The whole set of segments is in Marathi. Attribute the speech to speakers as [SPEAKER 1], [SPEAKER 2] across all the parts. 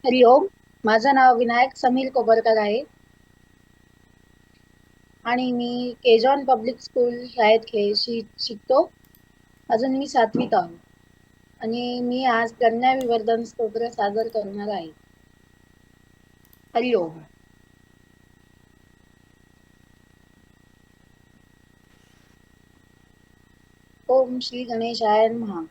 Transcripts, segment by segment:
[SPEAKER 1] हरिओम. माझं नाव विनायक समीर कोपरकर आहे आणि मी केजॉन पब्लिक स्कूल शाळेत शिकतो. अजून मी 7वीत आहो आणि मी आज कन्या विवर्धन स्तोत्र सादर करणार आहे. हरिओम. ओम श्री गणेशाय नमः.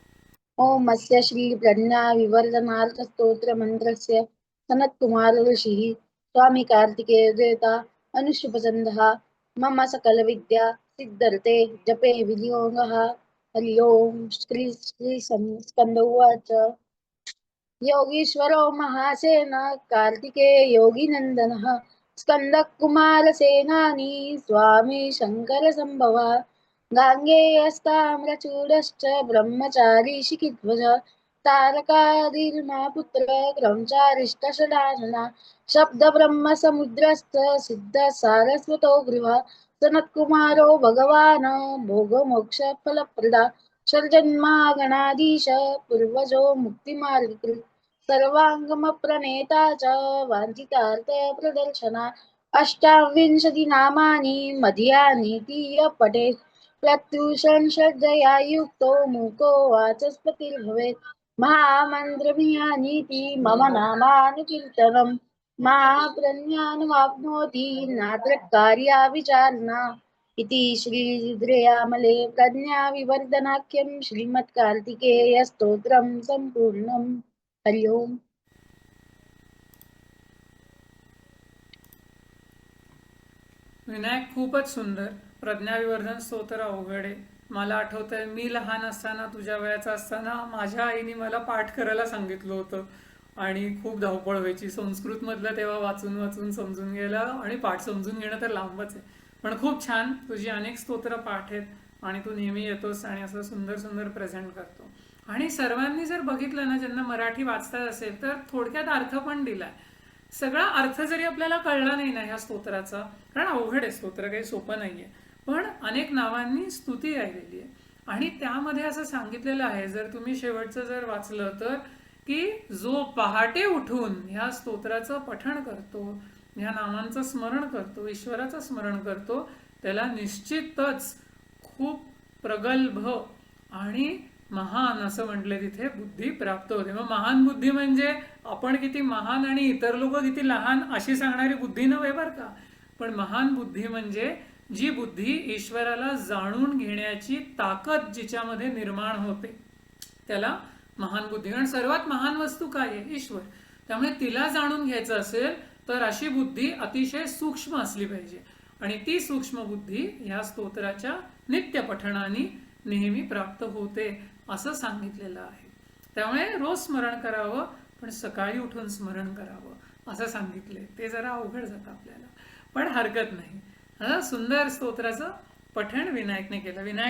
[SPEAKER 1] ओम अस्य श्री प्रज्ञा विवर्धनार्थ स्तोत्र मंत्रस्य सनत कुमार ऋषिः स्वामी कार्तिकेय देवता अनुष्टुपचंदः मम सकल विद्या सिद्धर्ते जपे विनियोगः. हरि ओम. श्री श्री स्कंद उवाच. योगीश्वरो महासेन कार्तिकेय योगीनंदनः स्कंदः कुमारसेनानी स्वामी शंकर संभव गांगेयस्ताम्रचूडश्च ब्रह्मचारी शिखिध्वज तारकाधीर्मा पुत्र क्रमचारिष्टशडानना शब्द ब्रह्म समुद्रस्थ सिद्ध सारस्वतो गृह सनत्कुमारो भगवान भोगमोक्ष फलप्रदा षड्जन्मा गणाधीश पूर्वजो मुक्तिमार्गकृत सर्वांगम प्रणेता च वांछितार्थ प्रदर्शना अष्टाविंशति नामानि मध्यानि तीय पठेत् प्रत्युषण श्रद्धया युक्तो मुको वाचस्पतिर्भवेत् महामन्त्रमिहानीति मम नामानुकीर्तनम् महाप्रज्ञानमाप्नोति नात्र कार्या विचारणा इति श्रीरुद्रयामले प्रज्ञाविवर्धनाख्यं श्रीमत्कार्तिकेयस्तोत्रं सम्पूर्णम्. हरि ओम.
[SPEAKER 2] विनायक, खूपच सुंदर. प्रज्ञाविवर्धन स्तोत्र अवघड आहे. मला आठवतंय, मी लहान असताना, तुझ्या वयाचा असताना, माझ्या आईने मला पाठ करायला सांगितलं होतं आणि खूप धावपळ व्हायची. संस्कृत मधलं तेव्हा वाचून वाचून समजून गेलं आणि पाठ समजून घेणं तर लांबच आहे. पण खूप छान, तुझी अनेक स्तोत्र पाठ आहेत आणि तू नेहमी येतोस आणि असं सुंदर सुंदर प्रेझेंट करतो. आणि सर्वांनी जर बघितलं ना, ज्यांना मराठी वाचता असेल तर थोडक्यात अर्थ पण दिलाय. सगळा अर्थ जरी आपल्याला कळला नाही ना ह्या स्तोत्राचा, कारण अवघड आहे स्तोत्र, काही सोपं नाहीये, पण अनेक नावांनी स्तुती राहिलेली आहे. आणि त्यामध्ये असं सांगितलेलं आहे, जर तुम्ही शेवटचं जर वाचलं तर, की जो पहाटे उठून ह्या स्तोत्राचं पठण करतो, ह्या नामांचं स्मरण करतो, ईश्वराचं स्मरण करतो, त्याला निश्चितच खूप प्रगल्भ आणि महान असं म्हटलं तिथे बुद्धी प्राप्त होते. मग महान बुद्धी म्हणजे आपण किती महान आणि इतर लोक किती लहान अशी सांगणारी बुद्धी नव्हे बरं का. पण महान बुद्धी म्हणजे जी बुद्धी ईश्वराला जाणून घेण्याची ताकद जिच्यामध्ये निर्माण होते, त्याला महान बुद्धी. कारण सर्वात महान वस्तू काय आहे? ईश्वर. त्यामुळे तिला जाणून घ्यायचं असेल तर अशी बुद्धी अतिशय सूक्ष्म असली पाहिजे. आणि ती सूक्ष्म बुद्धी ह्या स्तोत्राच्या नित्य पठणाने नेहमी प्राप्त होते असं सांगितलेलं आहे. त्यामुळे रोज स्मरण करावं, पण सकाळी उठून स्मरण करावं असं सांगितलंय. ते जरा अवघड जातं आपल्याला, पण हरकत नाही. सुंदर स्तोत्राचं पठण विनायकने केलं. विनायक